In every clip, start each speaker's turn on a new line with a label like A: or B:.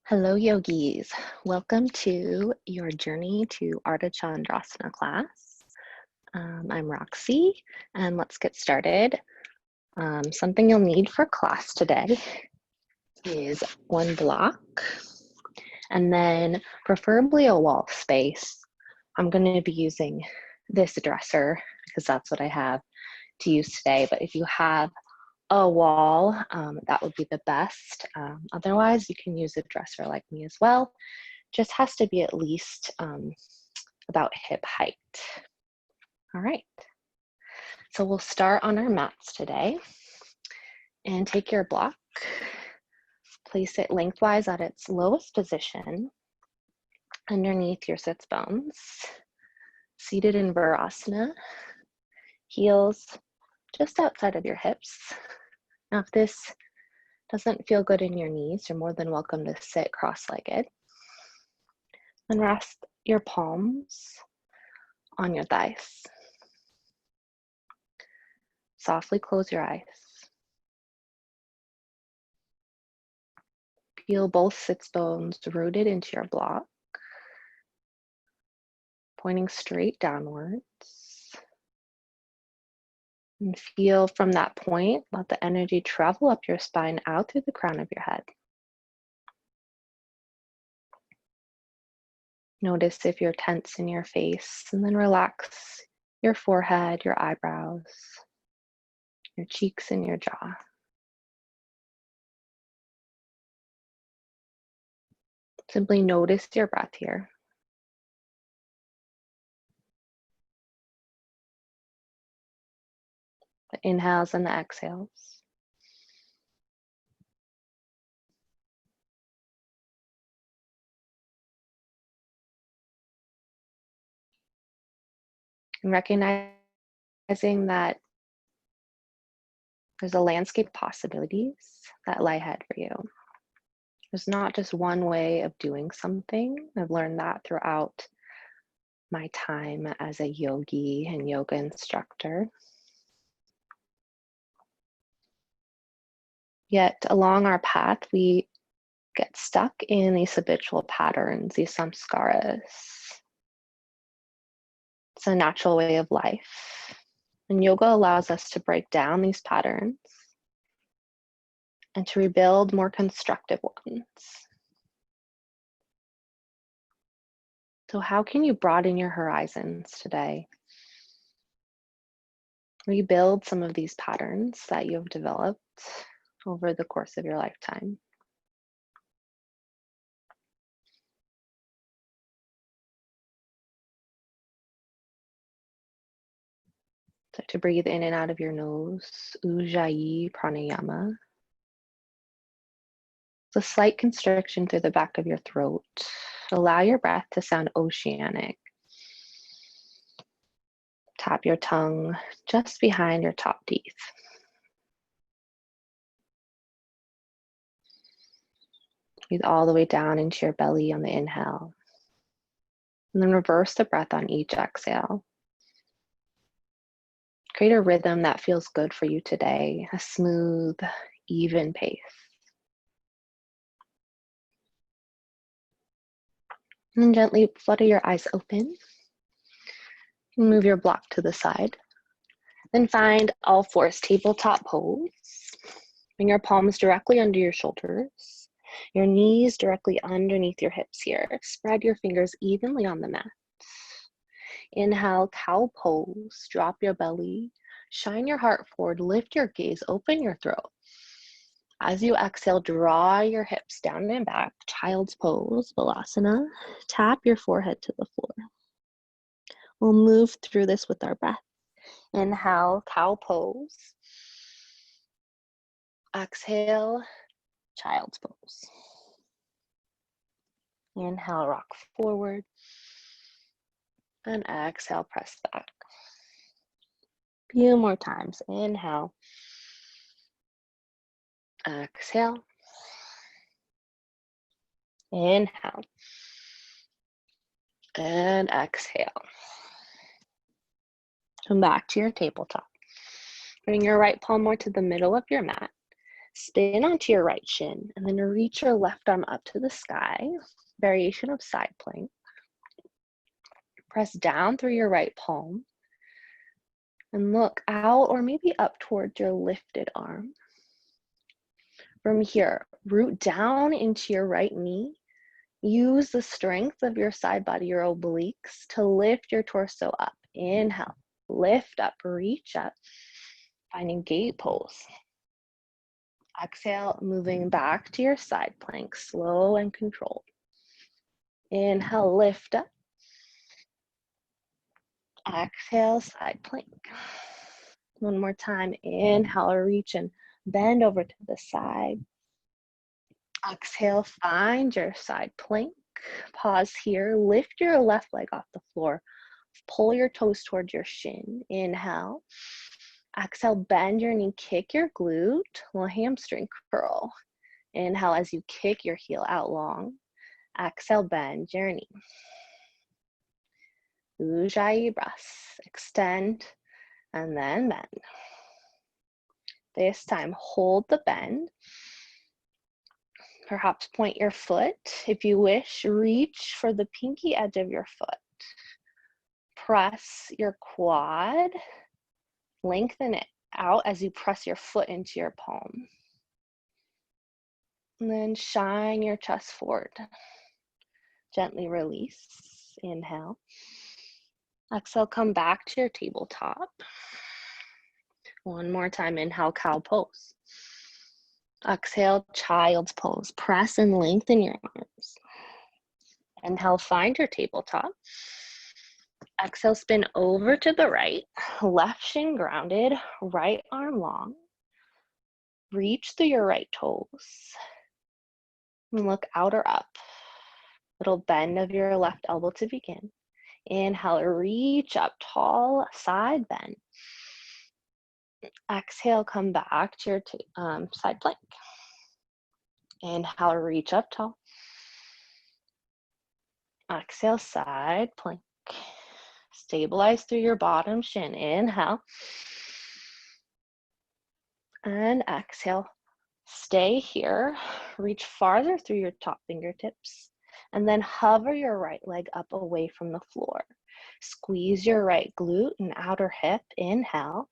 A: Hello, yogis. Welcome to your journey to Ardha Chandrasana class. I'm Roxy, and let's get started. Something you'll need for class today is one block, and then preferably a wall space. I'm going to be using this dresser because that's what I have to use today, but if you have a wall, that would be the best. Otherwise, you can use a dresser like me as well. Just has to be at least about hip height. All right, so we'll start on our mats today and take your block, place it lengthwise at its lowest position underneath your sits bones, seated in Virasana, heels just outside of your hips. Now, if this doesn't feel good in your knees, you're more than welcome to sit cross-legged. Then rest your palms on your thighs. Softly close your eyes. Feel both sits bones rooted into your block, pointing straight downwards. And feel from that point, let the energy travel up your spine out through the crown of your head. Notice if you're tense in your face, and then relax your forehead, your eyebrows, your cheeks, and your jaw. Simply notice your breath here. The inhales and the exhales. And recognizing that there's a landscape of possibilities that lie ahead for you. There's not just one way of doing something. I've learned that throughout my time as a yogi and yoga instructor. Yet along our path, we get stuck in these habitual patterns, these samskaras. It's a natural way of life. And yoga allows us to break down these patterns and to rebuild more constructive ones. So how can you broaden your horizons today? Rebuild some of these patterns that you have developed over the course of your lifetime. So to breathe in and out of your nose, Ujjayi pranayama. It's a slight constriction through the back of your throat. Allow your breath to sound oceanic. Tap your tongue just behind your top teeth. Breathe all the way down into your belly on the inhale. And then reverse the breath on each exhale. Create a rhythm that feels good for you today, a smooth, even pace. And then gently flutter your eyes open. Move your block to the side. Then find all fours, tabletop pose. Bring your palms directly under your shoulders. Your knees directly underneath your hips here. Spread your fingers evenly on the mat. Inhale, cow pose. Drop your belly. Shine your heart forward. Lift your gaze. Open your throat. As you exhale, draw your hips down and back. Child's pose, Balasana. Tap your forehead to the floor. We'll move through this with our breath. Inhale, cow pose. Exhale, child's pose. Inhale, rock forward. And exhale, press back. Few more times. Inhale. Exhale. Inhale. And exhale. Come back to your tabletop. Bring your right palm more to the middle of your mat. Spin onto your right shin and then reach your left arm up to the sky, variation of side plank. Press down through your right palm and look out or maybe up towards your lifted arm. From here, root down into your right knee. Use the strength of your side body, your obliques, to lift your torso up. Inhale, lift up, reach up, finding gate pose. Exhale, moving back to your side plank, slow and controlled. Inhale, lift up. Exhale, side plank. One more time, inhale, reach and bend over to the side. Exhale, find your side plank. Pause here, lift your left leg off the floor. Pull your toes towards your shin. Inhale. Exhale, bend your knee, kick your glute, little hamstring curl. Inhale as you kick your heel out long. Exhale, bend your knee. Ujjayi breaths. Extend and then bend. This time, hold the bend. Perhaps point your foot. If you wish, reach for the pinky edge of your foot. Press your quad. Lengthen it out as you press your foot into your palm. And then shine your chest forward. Gently release. Inhale. Exhale, come back to your tabletop. One more time, inhale, cow pose. Exhale, child's pose. Press and lengthen your arms. Inhale, find your tabletop. Exhale, spin over to the right. Left shin grounded, right arm long. Reach through your right toes. And look out or up. Little bend of your left elbow to begin. Inhale, reach up, tall side bend. Exhale, come back to your side plank. Inhale, reach up tall. Exhale, side plank. Stabilize through your bottom shin. Inhale. And exhale. Stay here. Reach farther through your top fingertips. And then hover your right leg up away from the floor. Squeeze your right glute and outer hip. Inhale.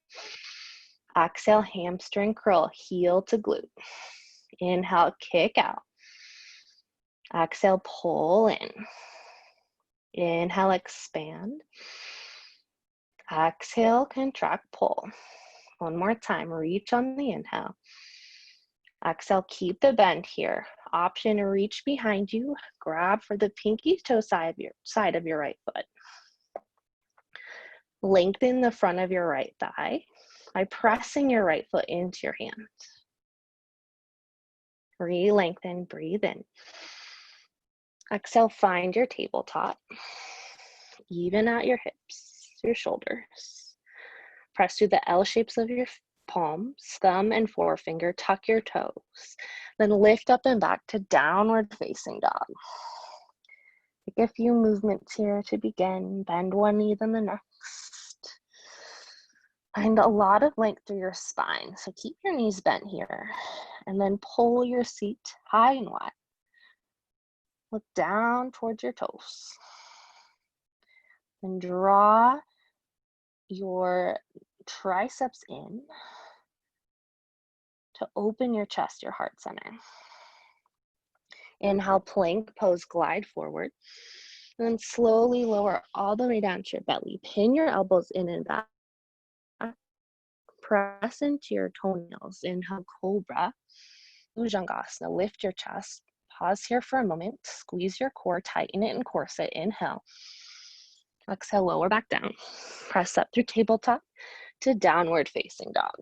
A: Exhale, hamstring curl, heel to glute. Inhale, kick out. Exhale, pull in. Inhale, expand. Exhale, contract, pull. One more time, reach on the inhale. Exhale, keep the bend here. Option, reach behind you. Grab for the pinky toe side of your right foot. Lengthen the front of your right thigh by pressing your right foot into your hand. Re-lengthen, breathe in. Exhale, find your tabletop. Even out your hips, your shoulders. Press through the L shapes of your palms, thumb and forefinger, tuck your toes. Then lift up and back to downward facing dog. Take a few movements here to begin. Bend one knee, then the next. Find a lot of length through your spine, so keep your knees bent here. And then pull your seat high and wide. Look down towards your toes. And draw your triceps in to open your chest, your heart center. Inhale, plank pose, glide forward. And then slowly lower all the way down to your belly. Pin your elbows in and back. Press into your toenails. Inhale, cobra. Bhujangasana, lift your chest. Pause here for a moment. Squeeze your core, tighten it and corset. Inhale. Exhale, lower back down. Press up through tabletop to downward facing dog.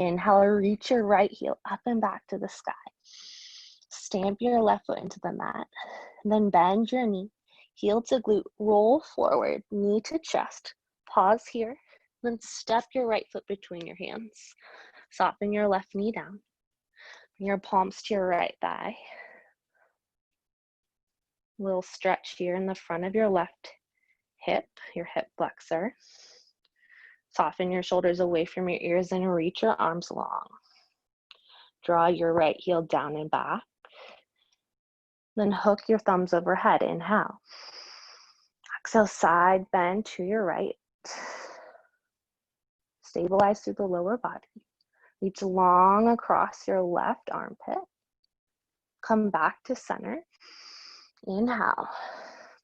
A: Inhale, reach your right heel up and back to the sky. Stamp your left foot into the mat. Then bend your knee, heel to glute, roll forward, knee to chest. Pause here, then step your right foot between your hands. Soften your left knee down. Bring your palms to your right thigh. Little stretch here in the front of your left hip, your hip flexor. Soften your shoulders away from your ears and reach your arms long. Draw your right heel down and back. Then hook your thumbs overhead. Inhale. Exhale, side bend to your right. Stabilize through the lower body. Reach long across your left armpit. Come back to center. Inhale.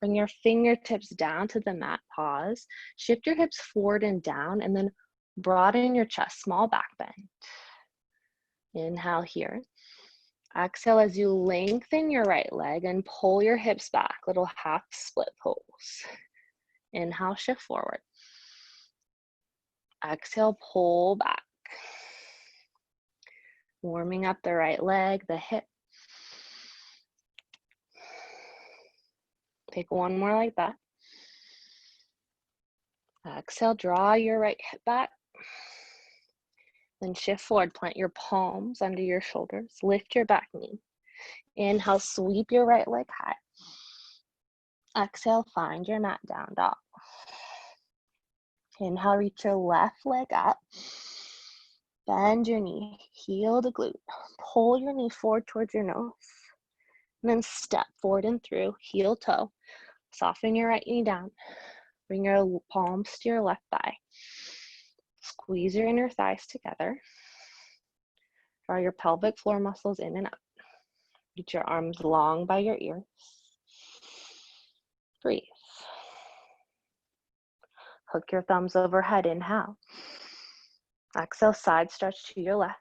A: Bring your fingertips down to the mat. Pause. Shift your hips forward and down, and then broaden your chest. Small back bend. Inhale here. Exhale as you lengthen your right leg and pull your hips back. Little half split pose. Inhale, shift forward. Exhale, pull back. Warming up the right leg, the hip. Take one more like that. Exhale, draw your right hip back. Then shift forward, plant your palms under your shoulders. Lift your back knee. Inhale, sweep your right leg high. Exhale, find your mat down dog. Inhale, reach your left leg up. Bend your knee, heel the glute. Pull your knee forward towards your nose. And then step forward and through, heel toe. Soften your right knee down. Bring your palms to your left thigh. Squeeze your inner thighs together. Draw your pelvic floor muscles in and up. Reach your arms long by your ears. Breathe. Hook your thumbs overhead. Inhale. Exhale, side stretch to your left.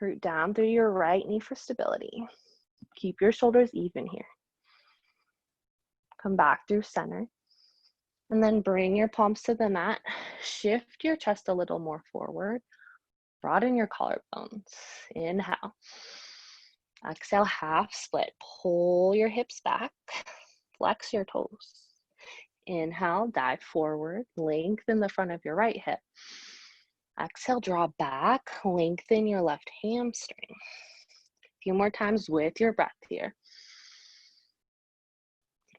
A: Root down through your right knee for stability. Keep your shoulders even here. Come back through center. And then bring your palms to the mat. Shift your chest a little more forward. Broaden your collarbones. Inhale. Exhale, half split. Pull your hips back. Flex your toes. Inhale, dive forward. Lengthen the front of your right hip. Exhale, draw back. Lengthen your left hamstring. A few more times with your breath here.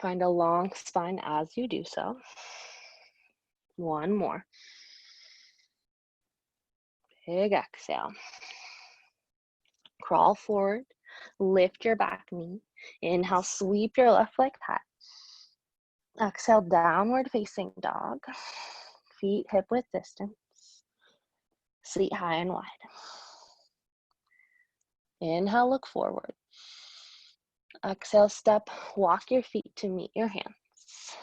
A: Find a long spine as you do so. One more. Big exhale. Crawl forward. Lift your back knee. Inhale, sweep your left leg high. Exhale, downward facing dog. Feet hip width distance. Seat high and wide. Inhale, look forward. Exhale, step, walk your feet to meet your hands.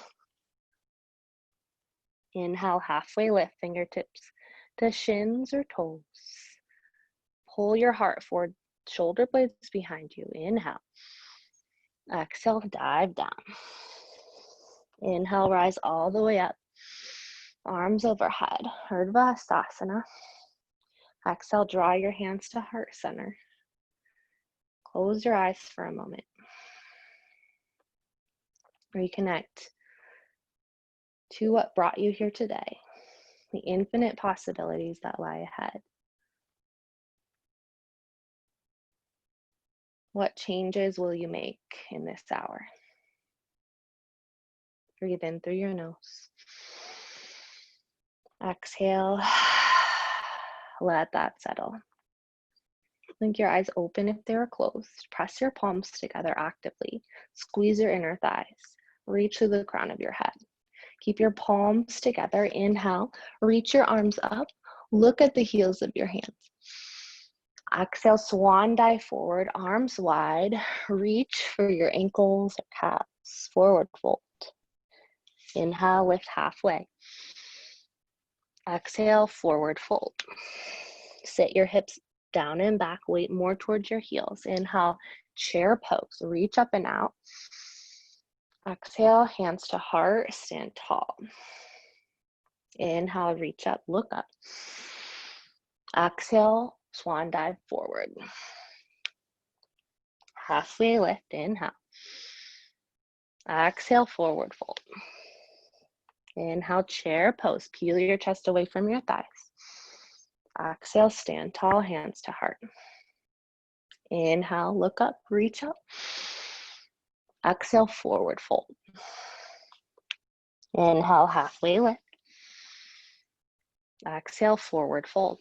A: Inhale, halfway lift, fingertips to shins or toes. Pull your heart forward, shoulder blades behind you. Inhale. Exhale, dive down. Inhale, rise all the way up. Arms overhead, Ardha. Exhale, draw your hands to heart center. Close your eyes for a moment. Reconnect to what brought you here today, the infinite possibilities that lie ahead. What changes will you make in this hour? Breathe in through your nose. Exhale. Let that settle. Blink your eyes open if they are closed. Press your palms together actively. Squeeze your inner thighs. Reach to the crown of your head. Keep your palms together. Inhale. Reach your arms up. Look at the heels of your hands. Exhale, swan dive forward, arms wide. Reach for your ankles or calves. Forward fold. Inhale, lift halfway. Exhale, forward fold. Sit your hips down and back, weight more towards your heels. Inhale, chair pose, reach up and out. Exhale, hands to heart, stand tall. Inhale, reach up, look up. Exhale, swan dive forward. Halfway lift, inhale. Exhale, forward fold. Inhale, chair pose, peel your chest away from your thighs. Exhale, stand tall, hands to heart. Inhale, look up, reach up. Exhale, forward fold. Inhale, halfway lift. Exhale, forward fold.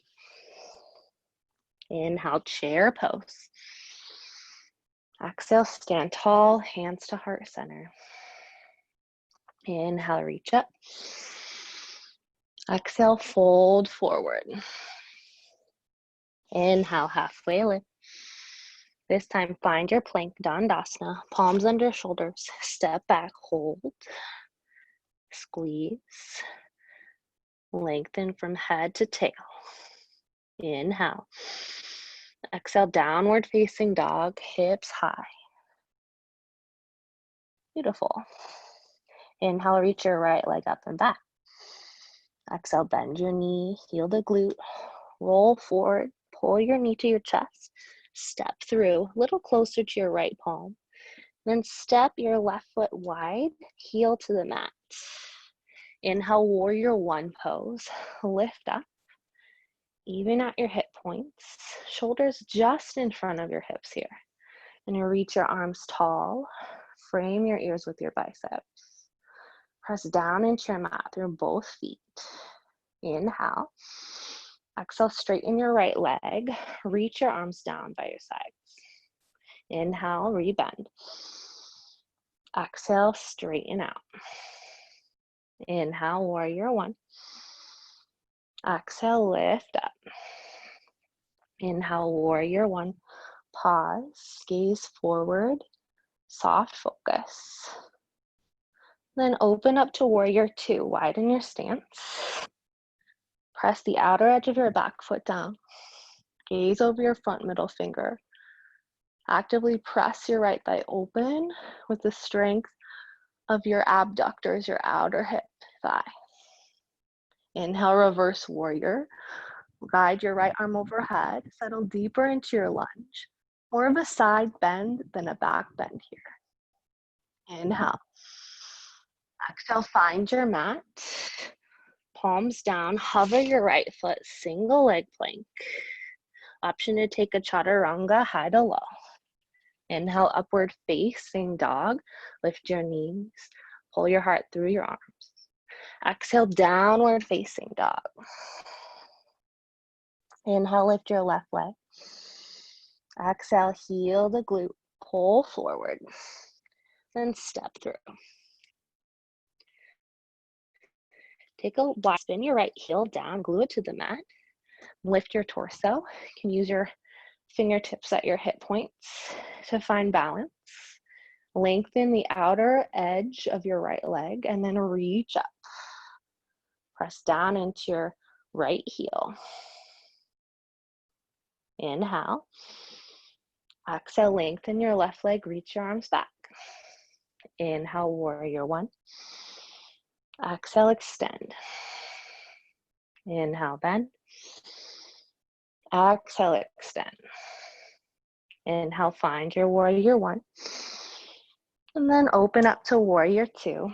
A: Inhale, chair pose. Exhale, stand tall, hands to heart center. Inhale, reach up. Exhale, fold forward. Inhale, halfway lift. This time, find your plank, Dandasana, palms under shoulders, step back, hold, squeeze, lengthen from head to tail. Inhale. Exhale, downward facing dog, hips high. Beautiful. Inhale, reach your right leg up and back. Exhale, bend your knee, heel the glute, roll forward, pull your knee to your chest, step through, a little closer to your right palm. Then step your left foot wide, heel to the mat. Inhale, warrior one pose, lift up, even at your hip points, shoulders just in front of your hips here. And you reach your arms tall, frame your ears with your biceps. Press down into your mat through both feet. Inhale. Exhale, straighten your right leg. Reach your arms down by your sides. Inhale, rebend. Exhale, straighten out. Inhale, warrior one. Exhale, lift up. Inhale, warrior one. Pause, gaze forward, soft focus. Then open up to warrior two, widen your stance. Press the outer edge of your back foot down. Gaze over your front middle finger. Actively press your right thigh open with the strength of your abductors, your outer hip thigh. Inhale, reverse warrior. Guide your right arm overhead. Settle deeper into your lunge. More of a side bend than a back bend here. Inhale. Exhale, find your mat. Palms down, hover your right foot, single leg plank. Option to take a chaturanga, high to low. Inhale, upward facing dog. Lift your knees, pull your heart through your arms. Exhale, downward facing dog. Inhale, lift your left leg. Exhale, heel the glute, pull forward. Then step through. Take a wide spin your right heel down, glue it to the mat. Lift your torso. You can use your fingertips at your hip points to find balance. Lengthen the outer edge of your right leg and then reach up. Press down into your right heel. Inhale. Exhale, lengthen your left leg, reach your arms back. Inhale, warrior one. Exhale, extend. Inhale, bend. Exhale, extend. Inhale, find your warrior one. And then open up to warrior two.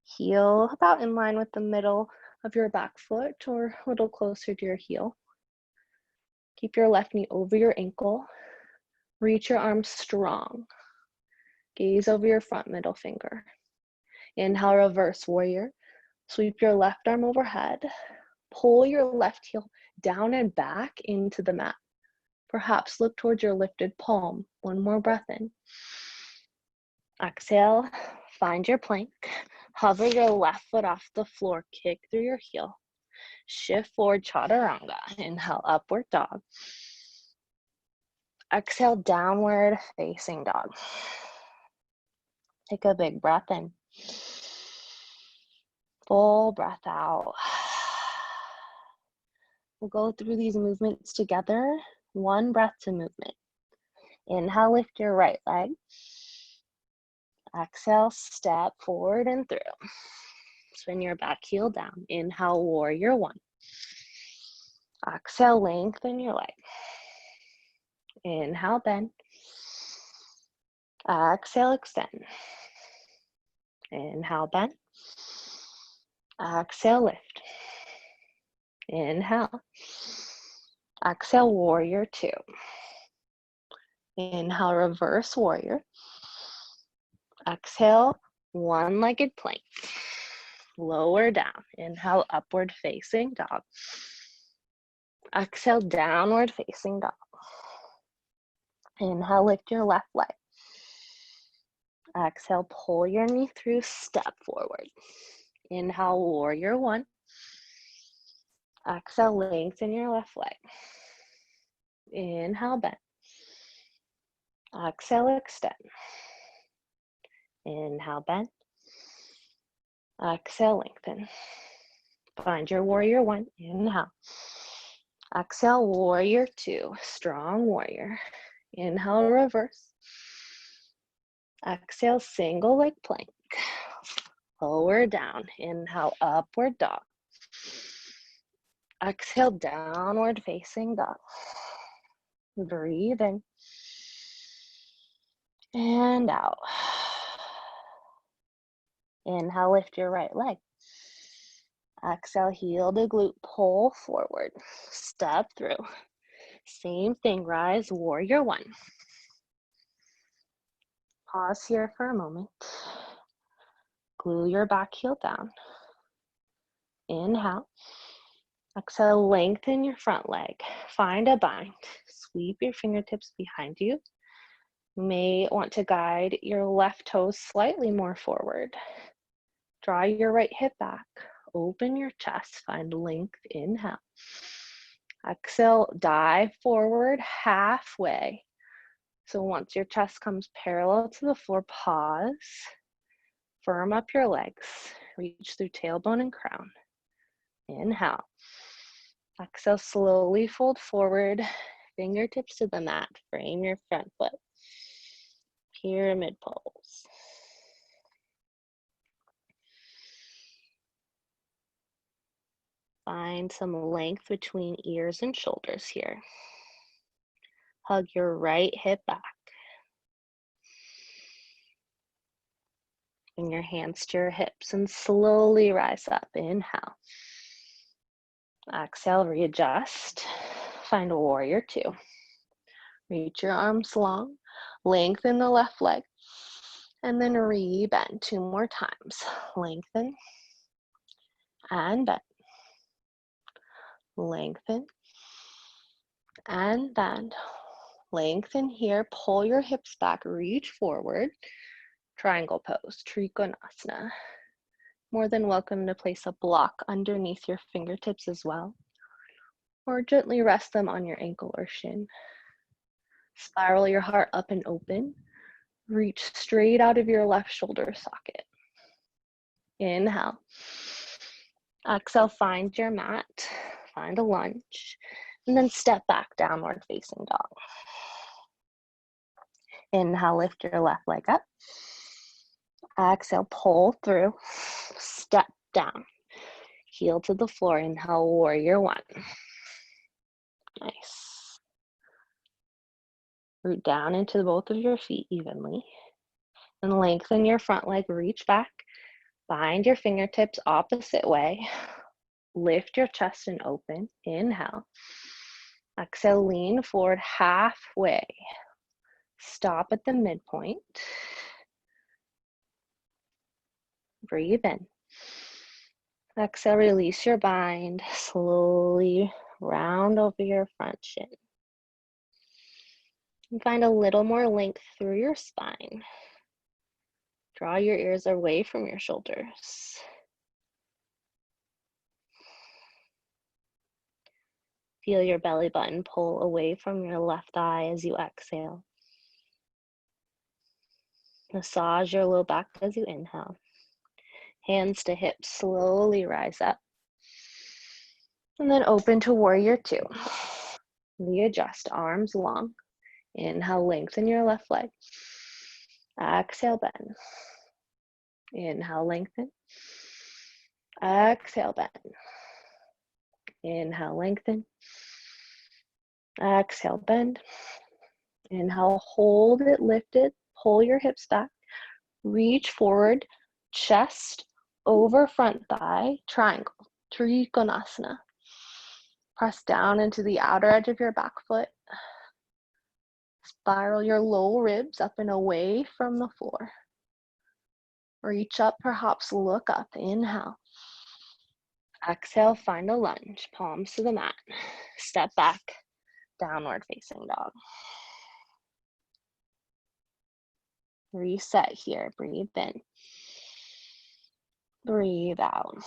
A: Heel about in line with the middle of your back foot or a little closer to your heel. Keep your left knee over your ankle. Reach your arms strong. Gaze over your front middle finger. Inhale, reverse warrior. Sweep your left arm overhead. Pull your left heel down and back into the mat. Perhaps look towards your lifted palm. One more breath in. Exhale, find your plank. Hover your left foot off the floor. Kick through your heel. Shift forward, chaturanga. Inhale, upward dog. Exhale, downward facing dog. Take a big breath in. Full breath out. We'll go through these movements together. One breath to movement. Inhale, lift your right leg. Exhale, step forward and through. Spin your back heel down. Inhale, warrior one. Exhale, lengthen your leg. Inhale, bend. Exhale, extend. Inhale, bend. Exhale, lift. Inhale. Exhale, warrior two. Inhale, reverse warrior. Exhale, one-legged plank. Lower down. Inhale, upward facing dog. Exhale, downward facing dog. Inhale, lift your left leg. Exhale, pull your knee through, step forward. Inhale, warrior one. Exhale, lengthen your left leg. Inhale, bend. Exhale, extend. Inhale, bend. Exhale, lengthen. Find your warrior one. Inhale. Exhale, warrior two. Strong warrior. Inhale, reverse. Exhale, single leg plank. Lower down. Inhale, upward dog. Exhale, downward facing dog. Breathe in. And out. Inhale, lift your right leg. Exhale, heel to glute, pull forward. Step through. Same thing, rise, warrior one. Pause here for a moment. Glue your back heel down. Inhale. Exhale, lengthen your front leg. Find a bind. Sweep your fingertips behind you. You may want to guide your left toes slightly more forward. Draw your right hip back. Open your chest. Find length. Inhale. Exhale, dive forward halfway. So once your chest comes parallel to the floor, pause. Firm up your legs. Reach through tailbone and crown. Inhale. Exhale, slowly fold forward. Fingertips to the mat. Frame your front foot. Pyramid pose. Find some length between ears and shoulders here. Hug your right hip back. Bring your hands to your hips and slowly rise up. Inhale. Exhale, readjust. Find a warrior two. Reach your arms long. Lengthen the left leg. And then re-bend 2 more times. Lengthen. And bend. Lengthen. And bend. Lengthen here. Pull your hips back. Reach forward. Triangle pose. Trikonasana. More than welcome to place a block underneath your fingertips as well. Or gently rest them on your ankle or shin. Spiral your heart up and open. Reach straight out of your left shoulder socket. Inhale. Exhale, find your mat. Find a lunge. And then step back, downward facing dog. Inhale, lift your left leg up. Exhale, pull through. Step down. Heel to the floor. Inhale, warrior one. Nice. Root down into both of your feet evenly. And lengthen your front leg. Reach back. Bind your fingertips opposite way. Lift your chest and open. Inhale. Exhale, lean forward halfway. Stop at the midpoint. Breathe in. Exhale, release your bind. Slowly round over your front shin. And find a little more length through your spine. Draw your ears away from your shoulders. Feel your belly button pull away from your left thigh as you exhale. Massage your low back as you inhale. Hands to hips, slowly rise up. And then open to warrior two. Readjust, arms long. Inhale, lengthen your left leg. Exhale, bend. Inhale, lengthen. Exhale, bend. Inhale, lengthen. Exhale, bend. Inhale, hold it, lift it. Pull your hips back. Reach forward, chest over front thigh, triangle, Trikonasana. Press down into the outer edge of your back foot. Spiral your low ribs up and away from the floor. Reach up, perhaps look up. Inhale. Exhale, find a lunge, palms to the mat. Step back, downward facing dog. Reset here, breathe in. Breathe out.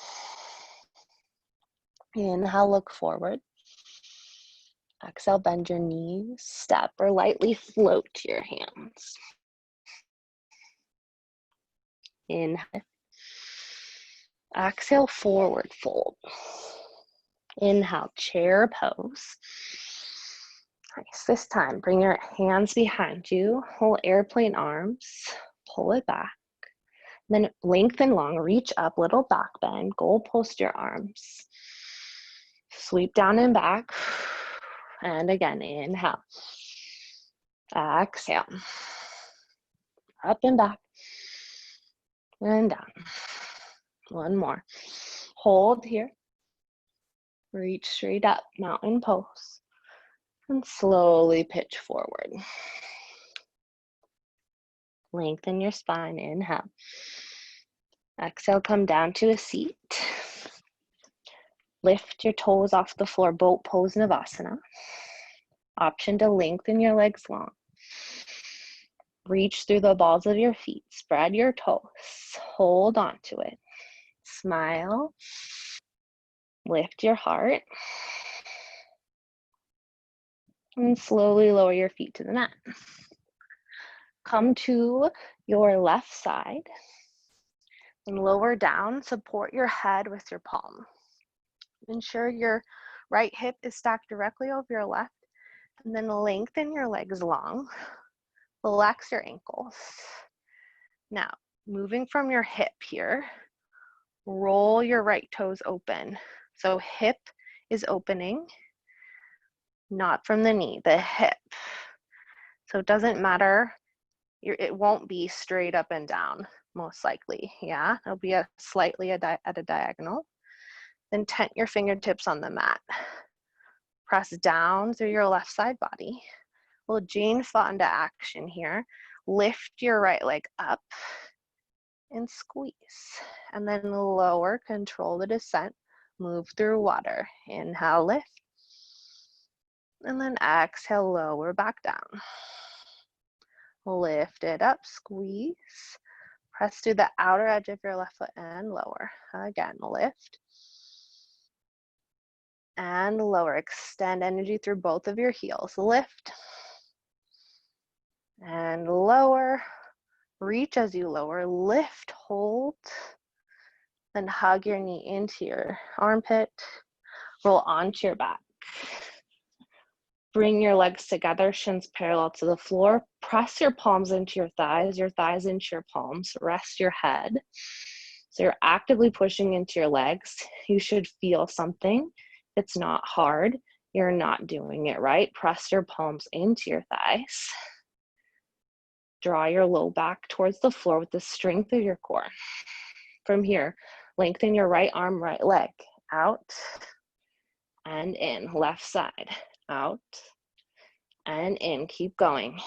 A: Inhale, look forward. Exhale, bend your knees, step or lightly float to your hands. Inhale. Exhale, forward fold. Inhale, chair pose. Nice. This time, bring your hands behind you, hold airplane arms, pull it back. Then lengthen long, reach up, little back bend, goalpost your arms. Sweep down and back. And again, inhale. Exhale. Up and back. And down. One more. Hold here. Reach straight up, mountain pose. And slowly pitch forward. Lengthen your spine, inhale. Exhale, come down to a seat. Lift your toes off the floor, boat pose Navasana. Option to lengthen your legs long. Reach through the balls of your feet, spread your toes, hold on to it. Smile, lift your heart, and slowly lower your feet to the mat. Come to your left side and lower down, support your head with your palm. Ensure your right hip is stacked directly over your left, and then lengthen your legs long. Relax your ankles. Now, moving from your hip here, roll your right toes open. So hip is opening, not from the knee, the hip. So it doesn't matter, it won't be straight up and down, most likely, yeah? It'll be slightly at a diagonal. Then tent your fingertips on the mat. Press down through your left side body. We'll Jane Fa into action here. Lift your right leg up and squeeze. And then lower, control the descent. Move through water. Inhale, lift. And then exhale, lower back down. Lift it up, squeeze. Press through the outer edge of your left foot and lower. Again, lift. And lower. Extend energy through both of your heels. Lift. And lower. Reach as you lower. Lift, hold. Then hug your knee into your armpit. Roll onto your back. Bring your legs together, shins parallel to the floor. Press your palms into your thighs into your palms. Rest your head. So you're actively pushing into your legs. You should feel something. It's not hard. You're not doing it right. Press your palms into your thighs. Draw your low back towards the floor with the strength of your core. From here, lengthen your right arm, right leg. Out and in. Left side. Out and in. Keep going.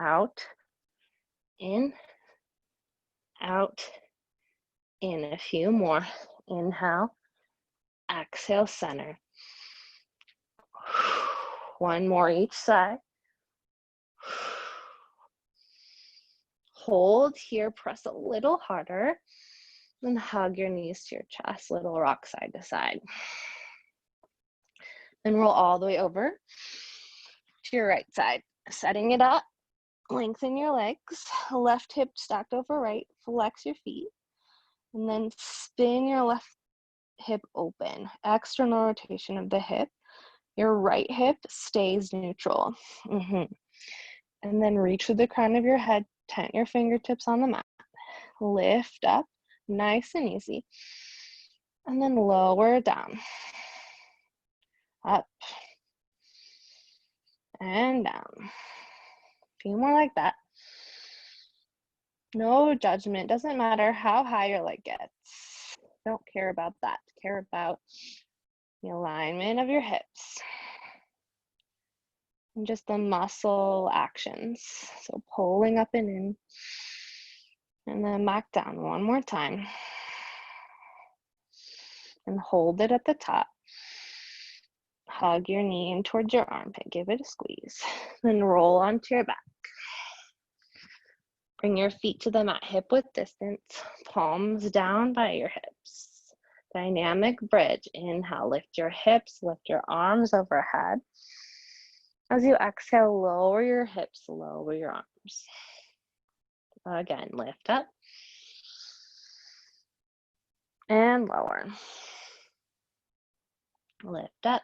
A: Out, in, out, in. A few more. Inhale, exhale, center. One more each side. Hold here, press a little harder, and hug your knees to your chest, little rock side to side. Then roll all the way over to your right side. Setting it up, lengthen your legs, left hip stacked over right, flex your feet, and then spin your left hip open. External rotation of the hip. Your right hip stays neutral. And then reach with the crown of your head, tent your fingertips on the mat. Lift up, nice and easy. And then lower down. Up and down. A few more like that. No judgment. Doesn't matter how high your leg gets. Don't care about that. Care about the alignment of your hips. And just the muscle actions. So pulling up and in. And then back down one more time. and hold it at the top. Hug your knee in towards your armpit, give it a squeeze, then roll onto your back. Bring your feet to the mat hip width distance, palms down by your hips. Dynamic bridge. Inhale, lift your hips, lift your arms overhead. As you exhale, lower your hips, lower your arms. Again, lift up and lower. Lift up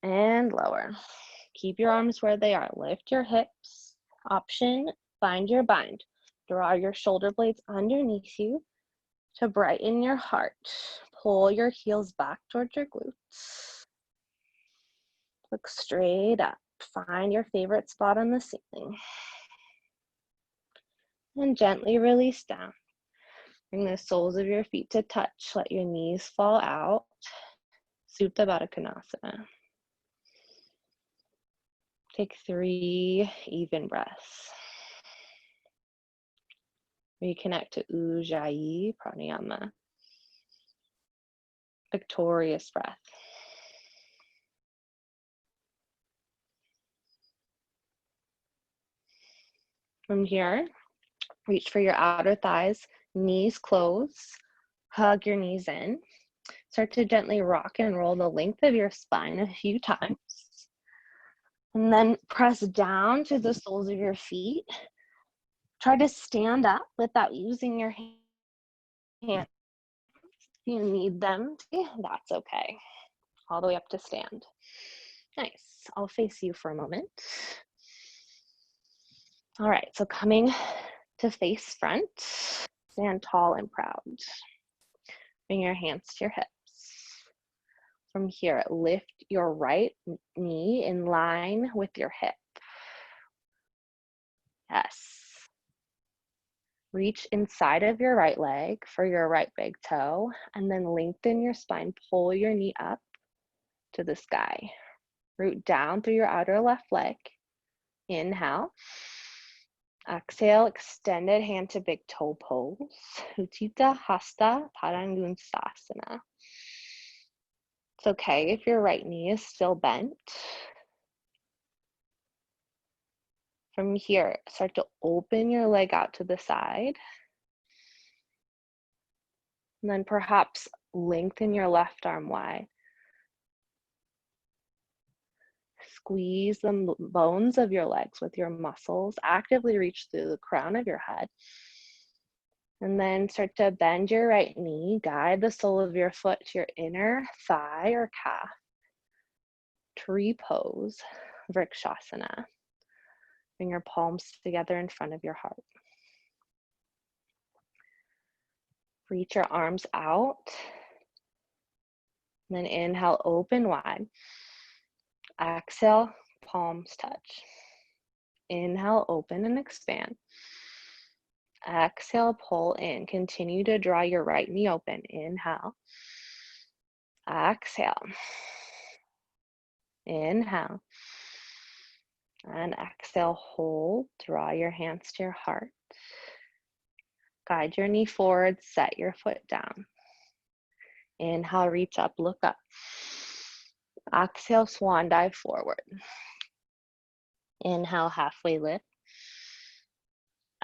A: and lower. Keep your arms where they are. Lift your hips. Option, find your bind. Draw your shoulder blades underneath you to brighten your heart. Pull your heels back towards your glutes. Look straight up. Find your favorite spot on the ceiling. And gently release down. Bring the soles of your feet to touch. Let your knees fall out. Supta Baddha Konasana. Take 3 even breaths. Reconnect to Ujjayi Pranayama. Victorious breath. From here, reach for your outer thighs, knees close, hug your knees in. Start to gently rock and roll the length of your spine a few times. And then press down to the soles of your feet. Try to stand up without using your hands. If you need them, that's okay. All the way up to stand. Nice. I'll face you for a moment. All right, so coming to face front, stand tall and proud. Bring your hands to your hips. From here, lift your right knee in line with your hip. Yes. Reach inside of your right leg for your right big toe, and then lengthen your spine. Pull your knee up to the sky. Root down through your outer left leg. Inhale. Exhale, extended hand to big toe pose. Utthita Hasta Padangusthasana. It's okay if your right knee is still bent. From here, start to open your leg out to the side. And then perhaps lengthen your left arm wide. Squeeze the bones of your legs with your muscles. Actively reach through the crown of your head. And then start to bend your right knee. Guide the sole of your foot to your inner thigh or calf. Tree pose, Vrikshasana. Bring your palms together in front of your heart. Reach your arms out. And then inhale, open wide. Exhale, palms touch. Inhale, open and expand. Exhale, pull in. Continue to draw your right knee open. Inhale. Exhale. Inhale. And exhale, hold. Draw your hands to your heart. Guide your knee forward, set your foot down. Inhale, reach up, look up. Exhale, swan dive forward. Inhale, halfway lift.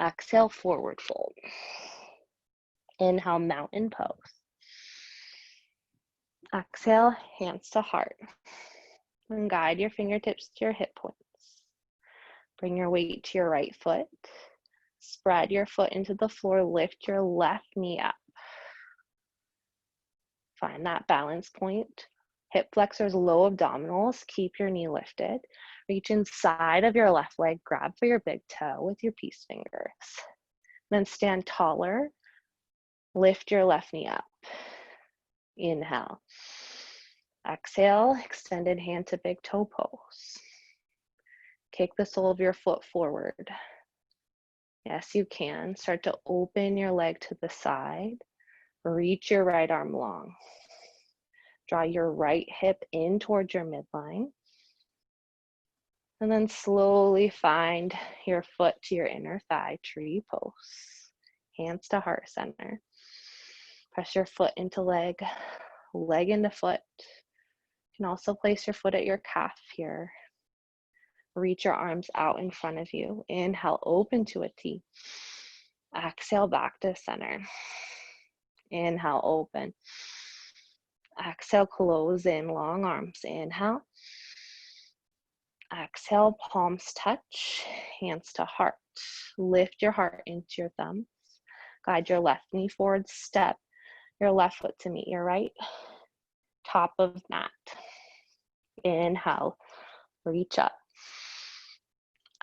A: Exhale, forward fold. Inhale, mountain pose. Exhale, hands to heart. And guide your fingertips to your hip points. Bring your weight to your right foot. Spread your foot into the floor. Lift your left knee up. Find that balance point. Hip flexors, low abdominals. Keep your knee lifted. Reach inside of your left leg. Grab for your big toe with your peace fingers. Then stand taller. Lift your left knee up. Inhale. Exhale, extended hand to big toe pose. Kick the sole of your foot forward. Yes, you can. Start to open your leg to the side. Reach your right arm long. Draw your right hip in towards your midline. And then slowly find your foot to your inner thigh, tree pose. Hands to heart center. Press your foot into leg, leg into foot. You can also place your foot at your calf here. Reach your arms out in front of you. Inhale, open to a T. Exhale, back to center. Inhale, open. Exhale, close in, long arms. Inhale. Exhale, palms touch, hands to heart. Lift your heart into your thumbs. Guide your left knee forward, step your left foot to meet your right. Top of mat. Inhale, reach up.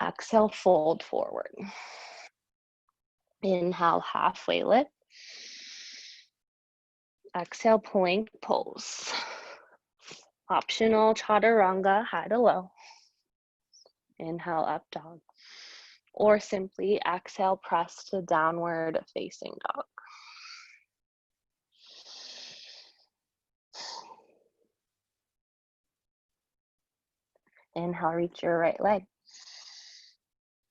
A: Exhale, fold forward. Inhale, halfway lift. Exhale, plank pose. Optional chaturanga, high to low. Inhale, up dog. Or simply exhale, press to downward facing dog. Inhale, reach your right leg.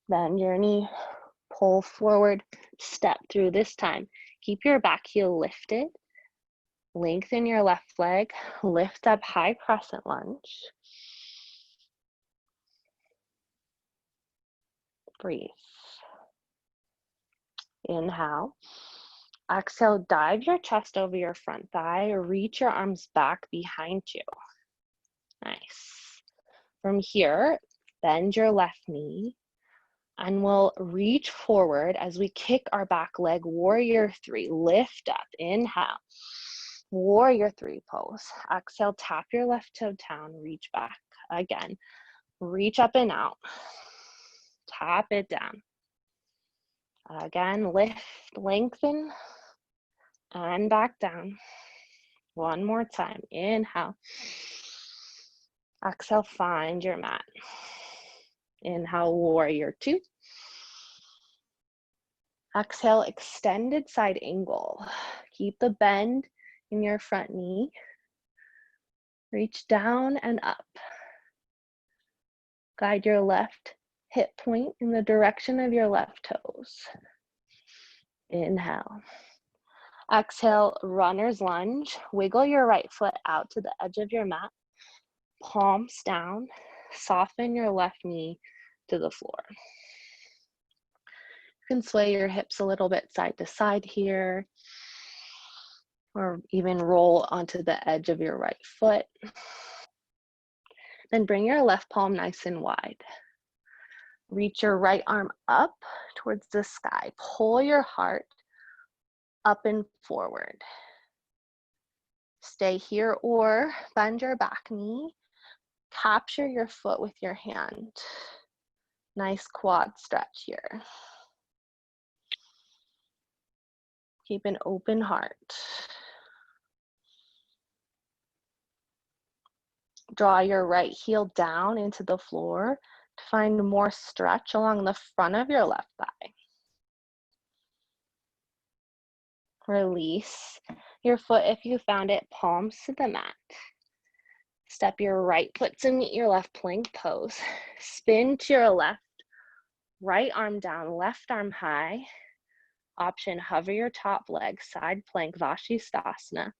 A: Bend your knee, pull forward, step through this time. Keep your back heel lifted. Lengthen your left leg, lift up high crescent lunge. Breathe. Inhale. Exhale, dive your chest over your front thigh, reach your arms back behind you. Nice. From here, bend your left knee, and we'll reach forward as we kick our back leg, warrior three, lift up, inhale, warrior three pose. Exhale, tap your left toe down, reach back. Again, reach up and out, tap it down. Again, lift, lengthen, and back down. One more time, inhale. Exhale, find your mat. Inhale, warrior two. Exhale, extended side angle. Keep the bend in your front knee. Reach down and up. Guide your left hip point in the direction of your left toes. Inhale. Exhale, runner's lunge. Wiggle your right foot out to the edge of your mat. Palms down. Soften your left knee to the floor. You can sway your hips a little bit side to side here, or even roll onto the edge of your right foot. Then bring your left palm nice and wide. Reach your right arm up towards the sky. Pull your heart up and forward. Stay here or bend your back knee. Capture your foot with your hand. Nice quad stretch here. Keep an open heart. Draw your right heel down into the floor to find more stretch along the front of your left thigh. Release your foot if you found it, palms to the mat. Step your right foot to meet your left plank pose. Spin to your left, right arm down, left arm high. Option, hover your top leg, side plank, Vashisthasana.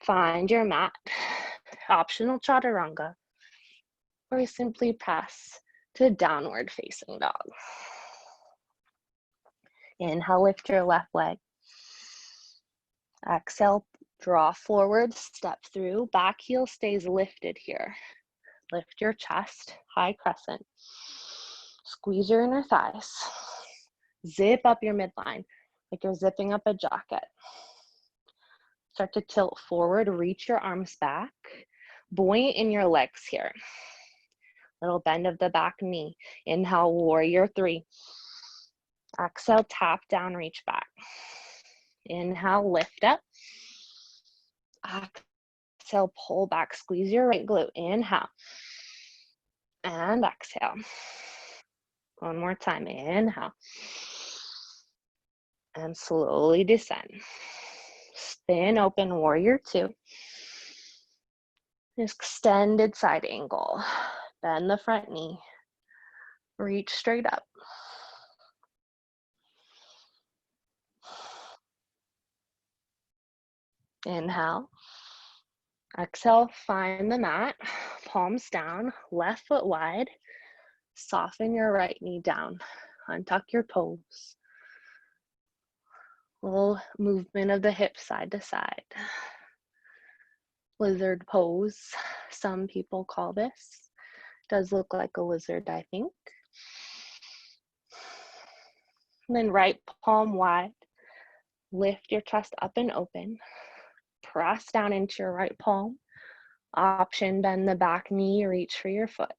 A: Find your mat. Optional chaturanga, or simply press to downward facing dog. Inhale, lift your left leg. Exhale, draw forward, step through. Back heel stays lifted here. Lift your chest, high crescent. Squeeze your inner thighs. Zip up your midline like you're zipping up a jacket. Start to tilt forward, reach your arms back. Buoyant in your legs here. Little bend of the back knee. Inhale, warrior three. Exhale, tap down, reach back. Inhale, lift up. Exhale, pull back, squeeze your right glute. Inhale. And exhale. One more time, inhale. And slowly descend. Spin open, warrior two. Extended side angle. Bend the front knee. Reach straight up. . Inhale. Exhale, find the mat, palms down, left foot wide. Soften your right knee down. Untuck your toes. Little movement of the hips side to side. Lizard pose, some people call this. Does look like a lizard, I think. And then right palm wide. Lift your chest up and open. Press down into your right palm. Option, bend the back knee, reach for your foot.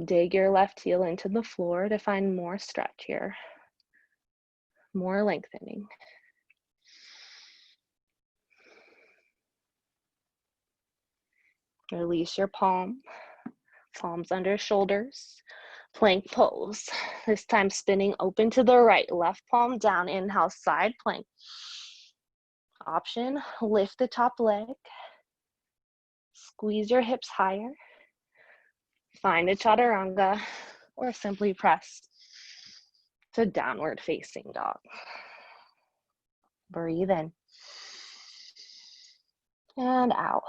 A: Dig your left heel into the floor to find more stretch here, more lengthening. Release your palms under shoulders. Plank pose. This time spinning open to the right, left palm down. Inhale, side plank. Option, lift the top leg. Squeeze your hips higher. Find a chaturanga or simply press to downward facing dog. Breathe in and out.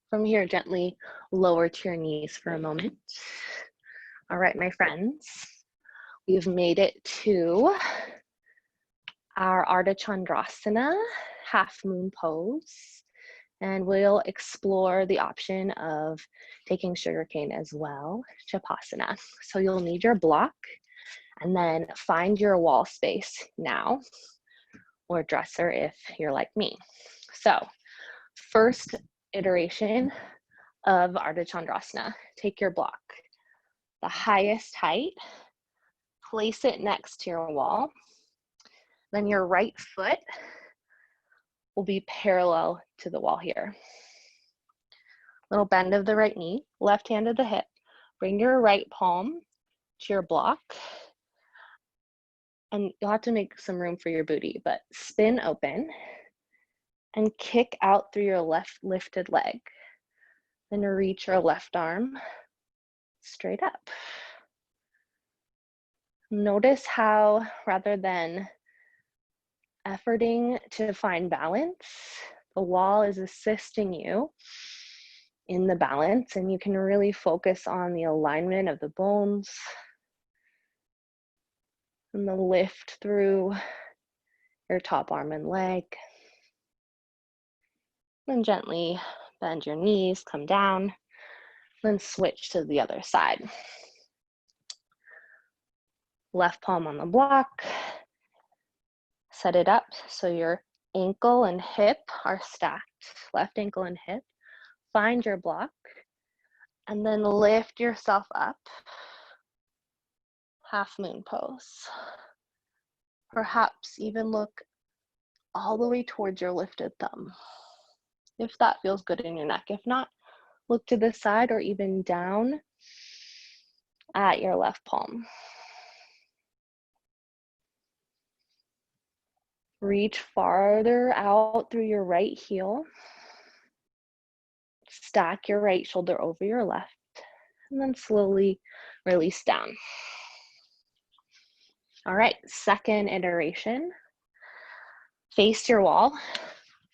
A: From here, gently lower to your knees for a moment. All right, my friends, we've made it to our Ardha Chandrasana, half moon pose. And we'll explore the option of taking sugarcane as well, Chapasana. So you'll need your block and then find your wall space now, or dresser if you're like me. So first iteration of Ardha Chandrasana, take your block, the highest height, place it next to your wall. Then your right foot will be parallel to the wall here. Little bend of the right knee, left hand to the hip. Bring your right palm to your block. And you'll have to make some room for your booty, but spin open and kick out through your left lifted leg. Then reach your left arm straight up. Notice how, rather than efforting to find balance, the wall is assisting you in the balance, and you can really focus on the alignment of the bones and the lift through your top arm and leg. Then gently bend your knees, come down, then switch to the other side. Left palm on the block. Set it up so your ankle and hip are stacked. Left ankle and hip. Find your block and then lift yourself up. Half moon pose. Perhaps even look all the way towards your lifted thumb, if that feels good in your neck. If not, look to the side or even down at your left palm. Reach farther out through your right heel. Stack your right shoulder over your left, and then slowly release down. All right, second iteration. Face your wall.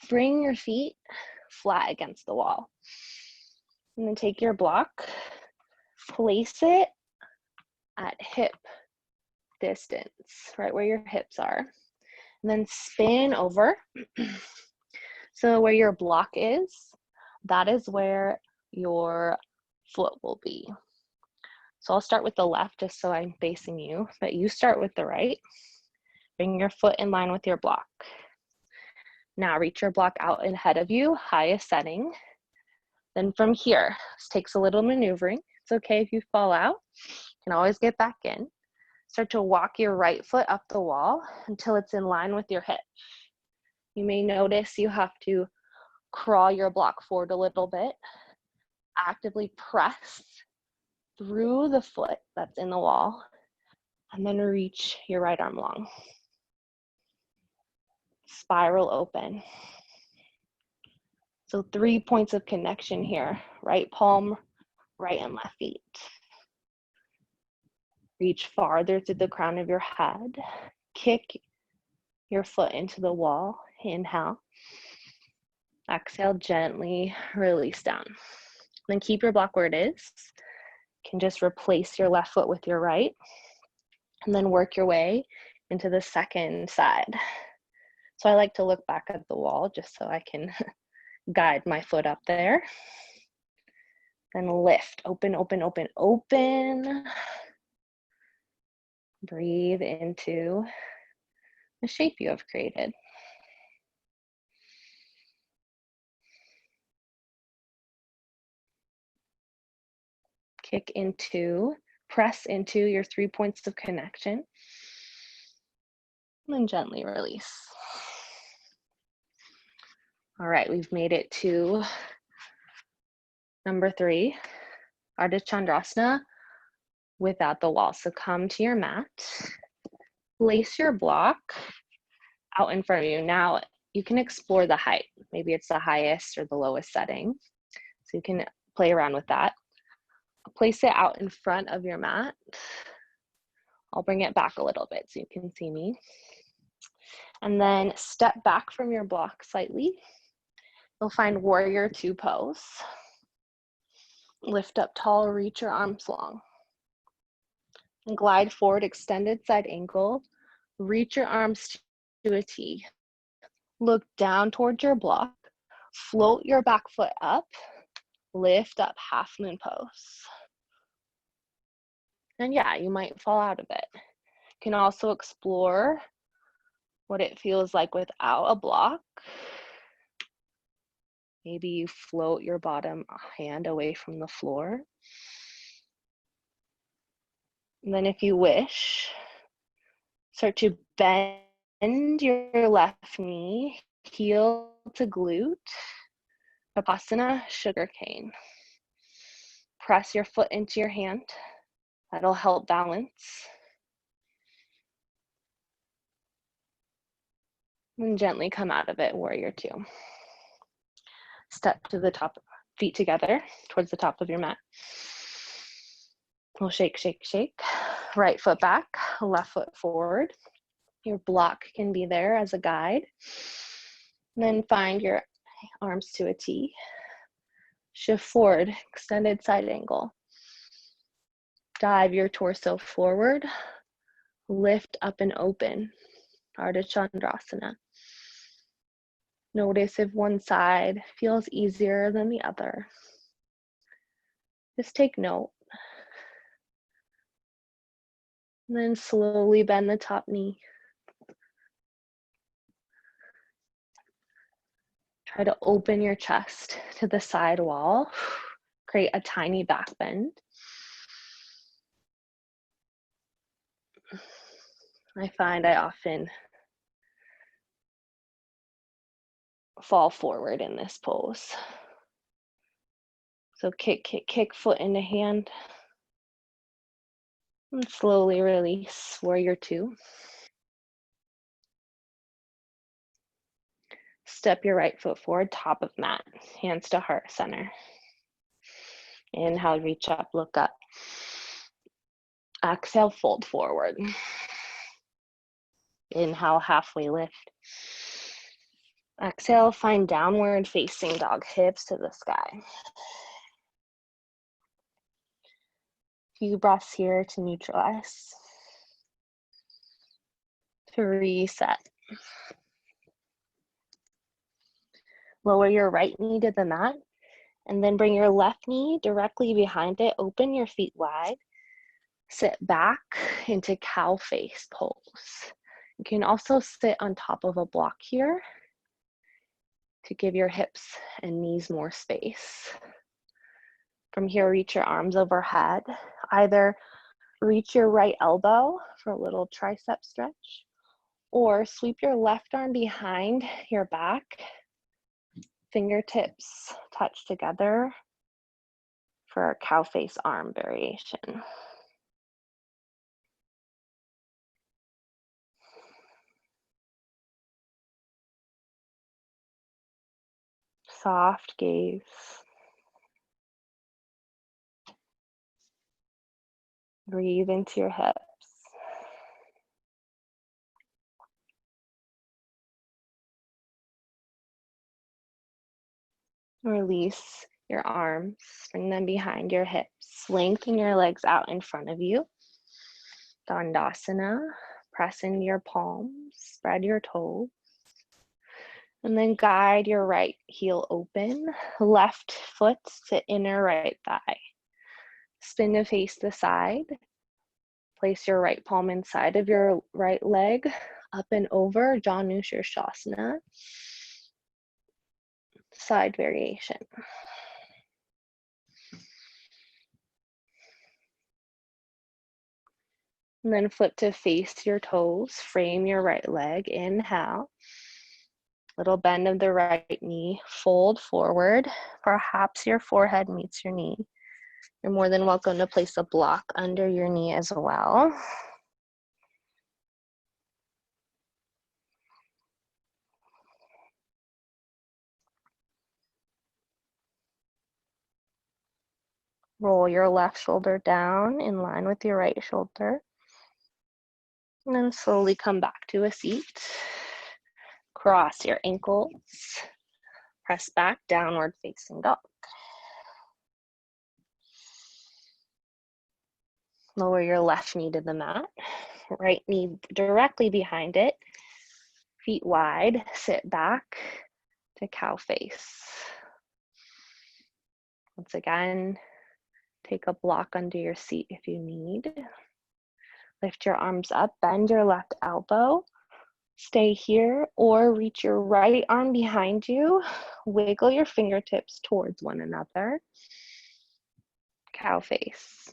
A: Bring your feet flat against the wall. And then take your block, place it at hip distance, right where your hips are. And then spin over. So where your block is, that is where your foot will be. So I'll start with the left just so I'm facing you, but you start with the right. Bring your foot in line with your block. Now reach your block out ahead of you, highest setting. Then from here, this takes a little maneuvering. It's okay if you fall out. You can always get back in. Start to walk your right foot up the wall until it's in line with your hip. You may notice you have to crawl your block forward a little bit. Actively press through the foot that's in the wall, and then reach your right arm long. Spiral open. So 3 points of connection here, right palm, right and left feet. Reach farther through the crown of your head. Kick your foot into the wall. Inhale. Exhale, gently release down. Then keep your block where it is. You can just replace your left foot with your right. And then work your way into the second side. So I like to look back at the wall just so I can guide my foot up there. Then lift, open, open, open, open. Breathe into the shape you have created. Kick into, press into your 3 points of connection. And then gently release. All right, we've made it to number 3, Ardha Chandrasana without the wall. So come to your mat, place your block out in front of you. Now you can explore the height. Maybe it's the highest or the lowest setting. So you can play around with that. Place it out in front of your mat. I'll bring it back a little bit so you can see me. And then step back from your block slightly. You'll find warrior 2 pose. Lift up tall, reach your arms long. And glide forward, extended side angle. Reach your arms to a T. Look down towards your block. Float your back foot up. Lift up, half moon pose. And yeah, you might fall out of it. You can also explore what it feels like without a block. Maybe you float your bottom hand away from the floor. And then if you wish, start to bend your left knee, heel to glute, Vipassana, sugar cane. Press your foot into your hand. That'll help balance. And gently come out of it, warrior 2. Step to the top, feet together towards the top of your mat. We'll shake, shake, shake. Right foot back, left foot forward. Your block can be there as a guide. And then find your arms to a T. Shift forward, extended side angle. Dive your torso forward. Lift up and open, Ardha Chandrasana. Notice if one side feels easier than the other. Just take note. And then slowly bend the top knee. Try to open your chest to the side wall. Create a tiny back bend. I find I often fall forward in this pose. So kick, kick, kick, foot into hand. And slowly release, warrior 2. Step your right foot forward, top of mat, hands to heart center. Inhale, reach up, look up. Exhale, fold forward. Inhale, halfway lift. Exhale, find downward facing dog, hips to the sky. Few breaths here to neutralize. To reset. Lower your right knee to the mat, and then bring your left knee directly behind it. Open your feet wide. Sit back into cow face pose. You can also sit on top of a block here to give your hips and knees more space. From here, reach your arms overhead. Either reach your right elbow for a little tricep stretch, or sweep your left arm behind your back. Fingertips touch together for our cow face arm variation. Soft gaze. Breathe into your hips. Release your arms, bring them behind your hips. Lengthen your legs out in front of you. Dandasana, press into your palms, spread your toes. And then guide your right heel open, left foot to inner right thigh. Spin to face the side. Place your right palm inside of your right leg, up and over, Janushirshasana. Side variation. And then flip to face your toes, frame your right leg, inhale. Little bend of the right knee, fold forward. Perhaps your forehead meets your knee. You're more than welcome to place a block under your knee as well. Roll your left shoulder down in line with your right shoulder. And then slowly come back to a seat. Cross your ankles. Press back, downward facing dog. Lower your left knee to the mat. Right knee directly behind it. Feet wide, sit back to cow face. Once again, take a block under your seat if you need. Lift your arms up, bend your left elbow. Stay here or reach your right arm behind you. Wiggle your fingertips towards one another. Cow face.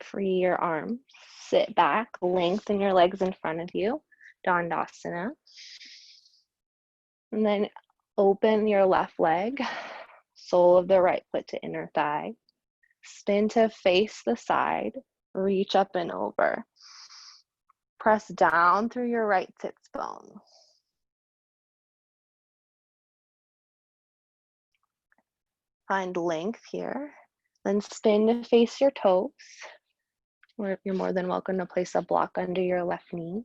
A: Free your arms. Sit back, lengthen your legs in front of you. Dandasana. And then open your left leg, sole of the right foot to inner thigh. Spin to face the side, reach up and over. Press down through your right sits bone. Find length here. Then spin to face your toes. You're more than welcome to place a block under your left knee.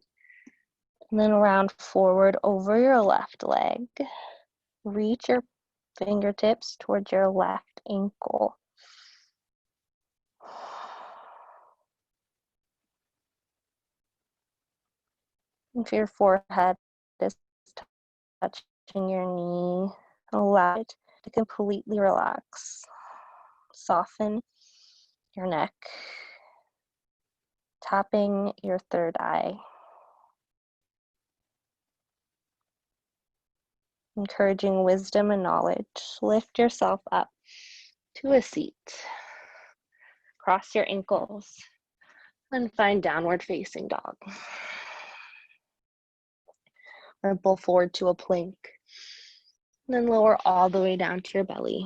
A: And then round forward over your left leg. Reach your fingertips towards your left ankle. If your forehead is touching your knee, allow it to completely relax. Soften your neck, tapping your third eye. Encouraging wisdom and knowledge. Lift yourself up to a seat. Cross your ankles and find downward facing dog. Or pull forward to a plank. And then lower all the way down to your belly.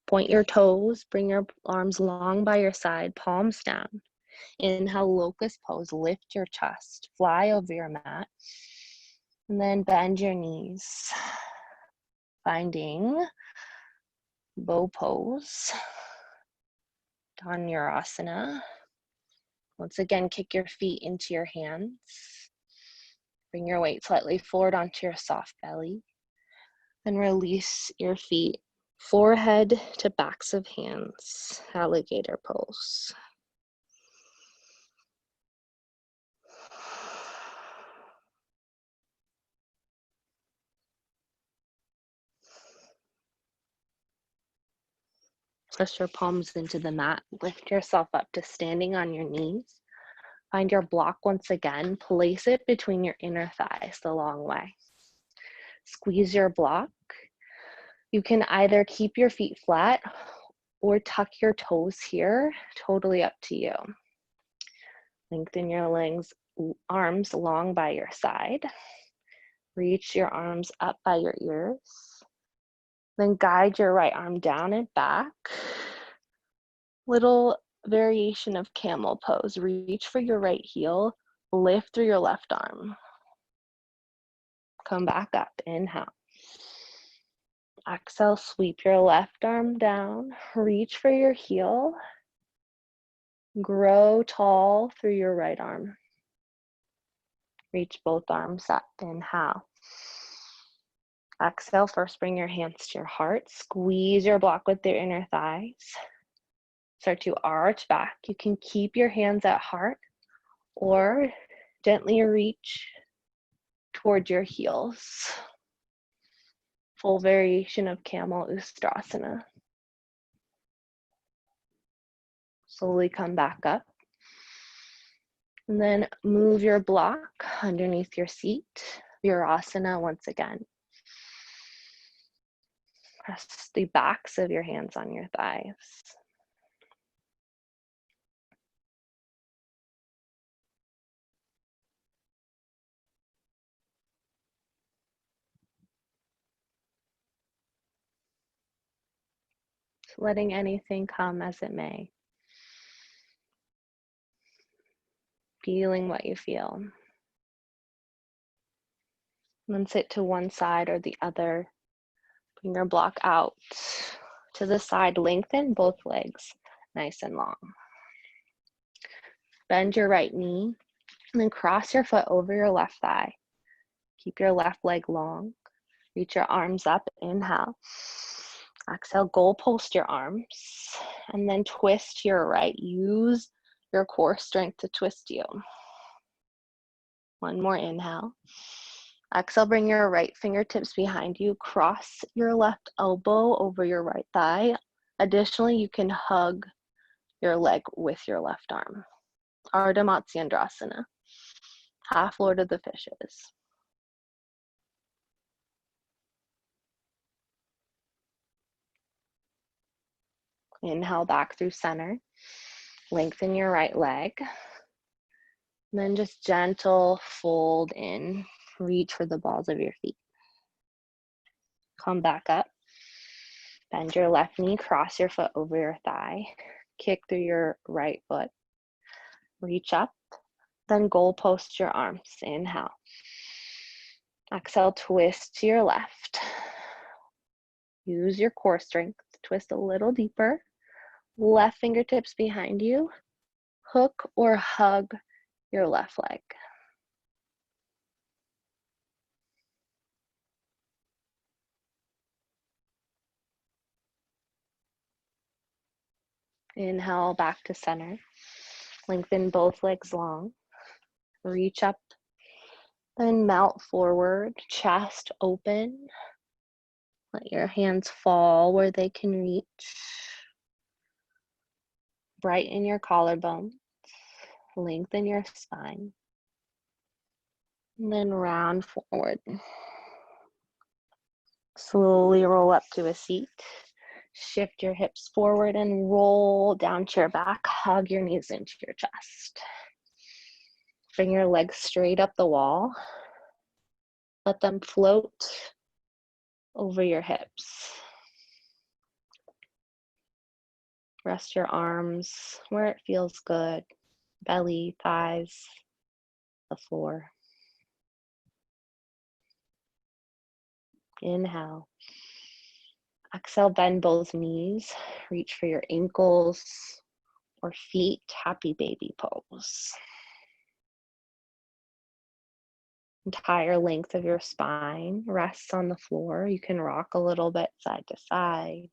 A: Point your toes, bring your arms long by your side, palms down. Inhale, locust pose, lift your chest, fly over your mat. And then bend your knees. Finding bow pose. Dhanurasana. Once again, kick your feet into your hands. Bring your weight slightly forward onto your soft belly. Then release your feet, forehead to backs of hands, alligator pose. Press your palms into the mat. Lift yourself up to standing on your knees. Find your block once again. Place it between your inner thighs the long way. Squeeze your block. You can either keep your feet flat or tuck your toes here. Totally up to you. Lengthen your legs, arms long by your side. Reach your arms up by your ears. Then guide your right arm down and back. Little variation of camel pose. Reach for your right heel, lift through your left arm. Come back up, inhale. Exhale, sweep your left arm down, reach for your heel, grow tall through your right arm. Reach both arms up, inhale. Exhale, first bring your hands to your heart, squeeze your block with your inner thighs. Start to arch back. You can keep your hands at heart or gently reach toward your heels. Full variation of camel ustrasana. Slowly come back up. And then move your block underneath your seat. Virasana once again. Press the backs of your hands on your thighs. Letting anything come as it may. Feeling what you feel. And then sit to one side or the other. Bring your block out to the side. Lengthen both legs nice and long. Bend your right knee and then cross your foot over your left thigh. Keep your left leg long. Reach your arms up. Inhale. Exhale, goalpost your arms and then twist to your right. Use your core strength to twist you. One more inhale. Exhale, bring your right fingertips behind you. Cross your left elbow over your right thigh. Additionally, you can hug your leg with your left arm. Ardha Chandrasana. Half Lord of the Fishes. Inhale back through center. Lengthen your right leg. And then just gentle fold in. Reach for the balls of your feet. Come back up. Bend your left knee. Cross your foot over your thigh. Kick through your right foot. Reach up. Then goalpost your arms. Inhale. Exhale, twist to your left. Use your core strength. Twist a little deeper. Left fingertips behind you. Hook or hug your left leg. Inhale back to center. Lengthen both legs long. Reach up. Then melt forward. Chest open. Let your hands fall where they can reach. Brighten your collarbone. Lengthen your spine. And then round forward. Slowly roll up to a seat. Shift your hips forward and roll down to your back. Hug your knees into your chest. Bring your legs straight up the wall. Let them float over your hips. Rest your arms where it feels good. Belly, thighs, the floor. Inhale. Exhale, bend both knees. Reach for your ankles or feet. Happy baby pose. Entire length of your spine rests on the floor. You can rock a little bit side to side.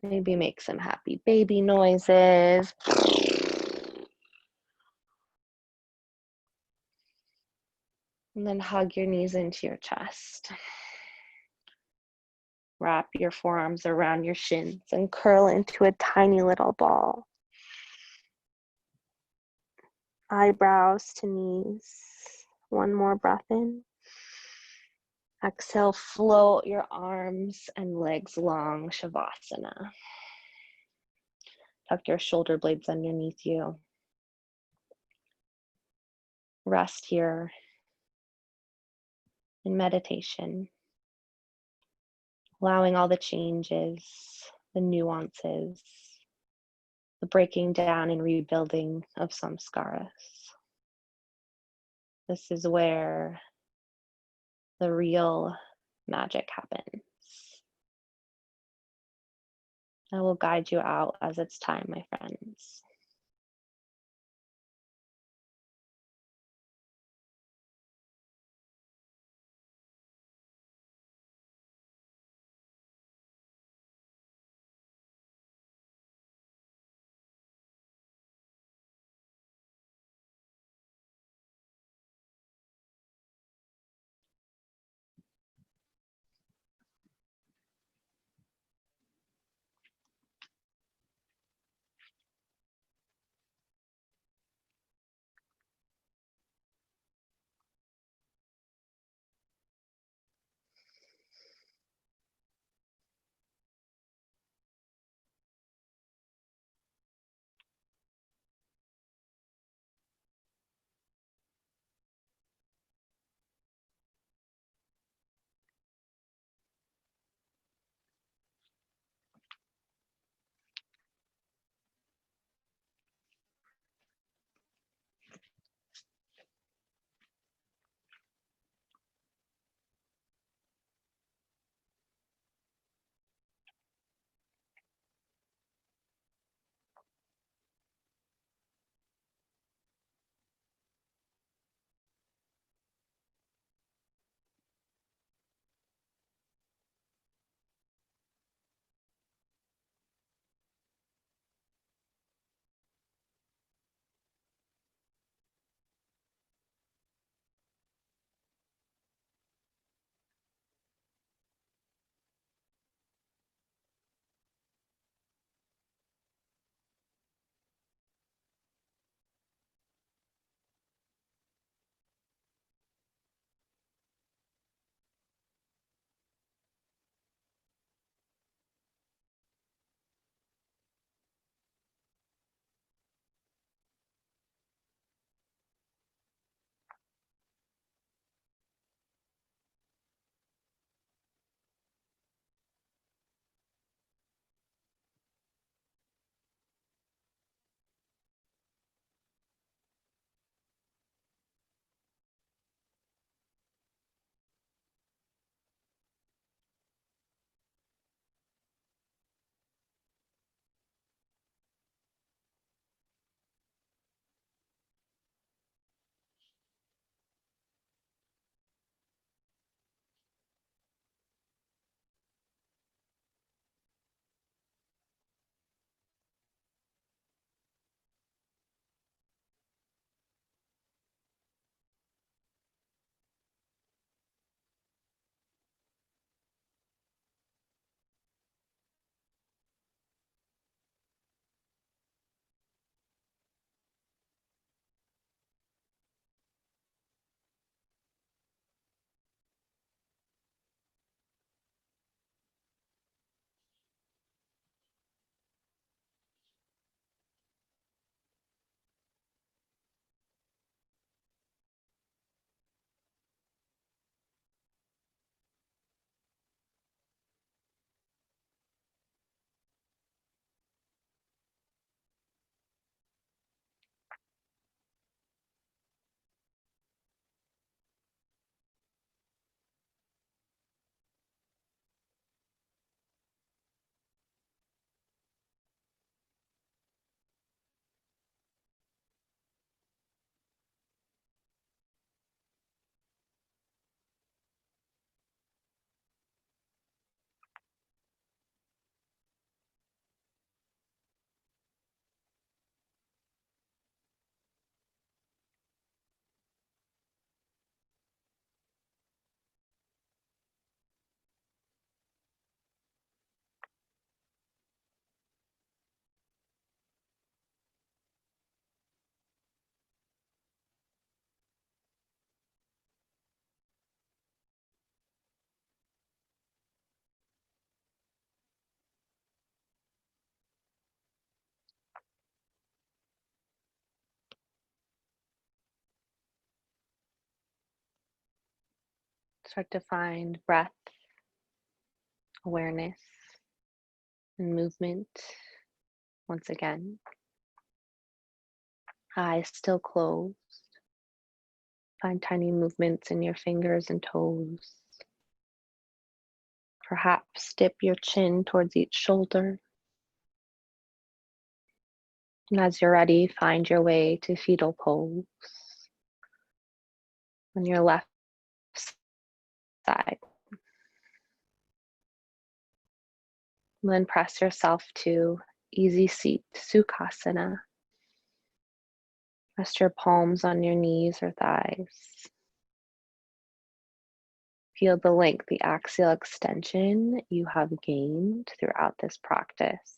A: Maybe make some happy baby noises. And then hug your knees into your chest. Wrap your forearms around your shins and curl into a tiny little ball. Eyebrows to knees. One more breath in. Exhale, float your arms and legs long, Shavasana. Tuck your shoulder blades underneath you. Rest here in meditation. allowing all the changes, the nuances, the breaking down and rebuilding of samskaras. This is where the real magic happens. I will guide you out as it's time, my friends. Start to find breath awareness and movement. Once again, eyes still closed. Find tiny movements in your fingers and toes. Perhaps dip your chin towards each shoulder. And as you're ready, find your way to fetal pose on your left side. And then press yourself to easy seat, Sukhasana. Rest your palms on your knees or thighs. Feel the length, the axial extension you have gained throughout this practice.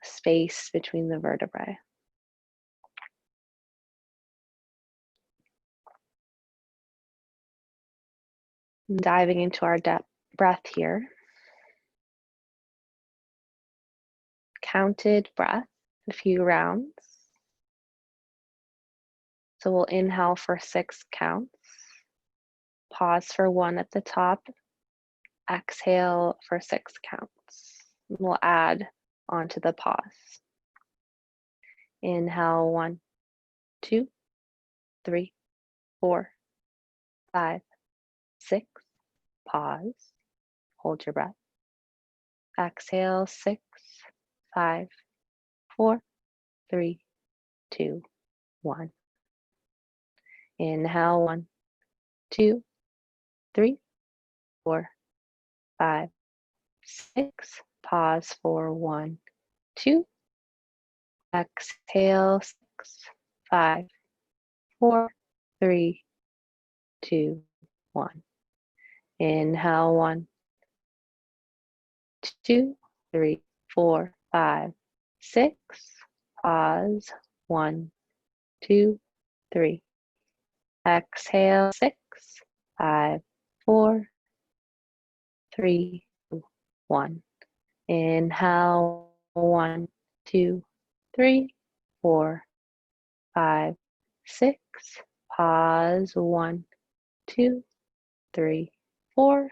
A: Space between the vertebrae. Diving into our depth breath here. Counted breath, a few rounds. So we'll inhale for 6 counts. Pause for 1 at the top. Exhale for 6 counts. We'll add onto the pause. Inhale 1, 2, 3, 4, 5, 6. Pause. Hold your breath. Exhale 6, 5, 4, 3, 2, 1. Inhale 1, 2, 3, 4, 5, 6. Pause for 1, 2. Exhale 6, 5, 4, 3, 2, 1. Inhale 1, 2, 3, 4, 5, 6. Pause 1, 2, 3. Exhale 6, 5, 4, 3, 2, 1. Inhale 1, 2, 3, 4, 5, 6. Pause 1, 2, 3, 4.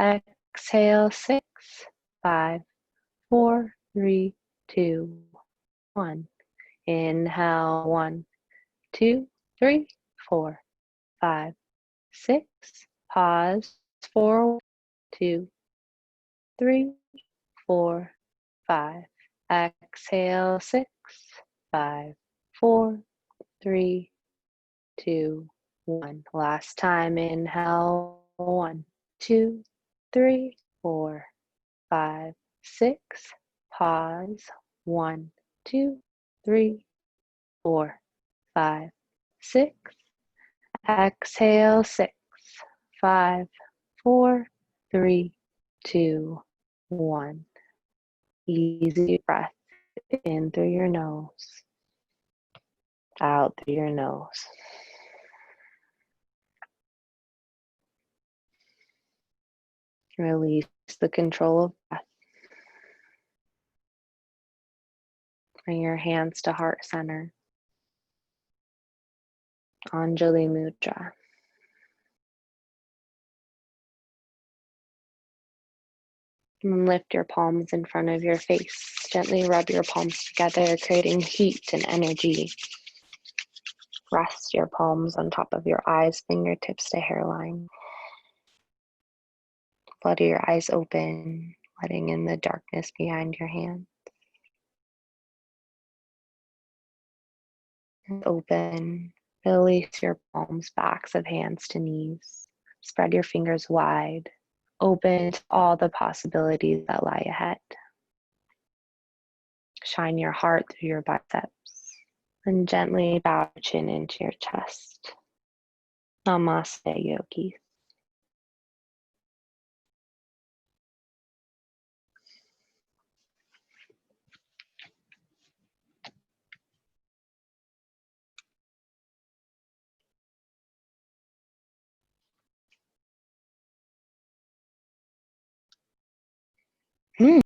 A: Exhale 6, 5, 4, 3, 2, 1. Inhale 1, 2, 3, 4, 5, 6. Pause for 2, 3, 4, 5. Exhale 6, 5, 4, 3, 2, 1. Last time. Inhale 1, 2, 3, 4, 5, 6. Pause 1, 2, 3, 4, 5, 6. Exhale 6, 5, 4, 3, 2, 1. Easy breath in through your nose, out through your nose. Release the control of breath. Bring your hands to heart center. Anjali Mudra. And lift your palms in front of your face. Gently rub your palms together, creating heat and energy. Rest your palms on top of your eyes, fingertips to hairline. Flutter your eyes open, letting in the darkness behind your hand. Open, release your palms, backs of hands to knees. Spread your fingers wide. Open to all the possibilities that lie ahead. Shine your heart through your biceps and gently bow your chin into your chest. Namaste, yogis.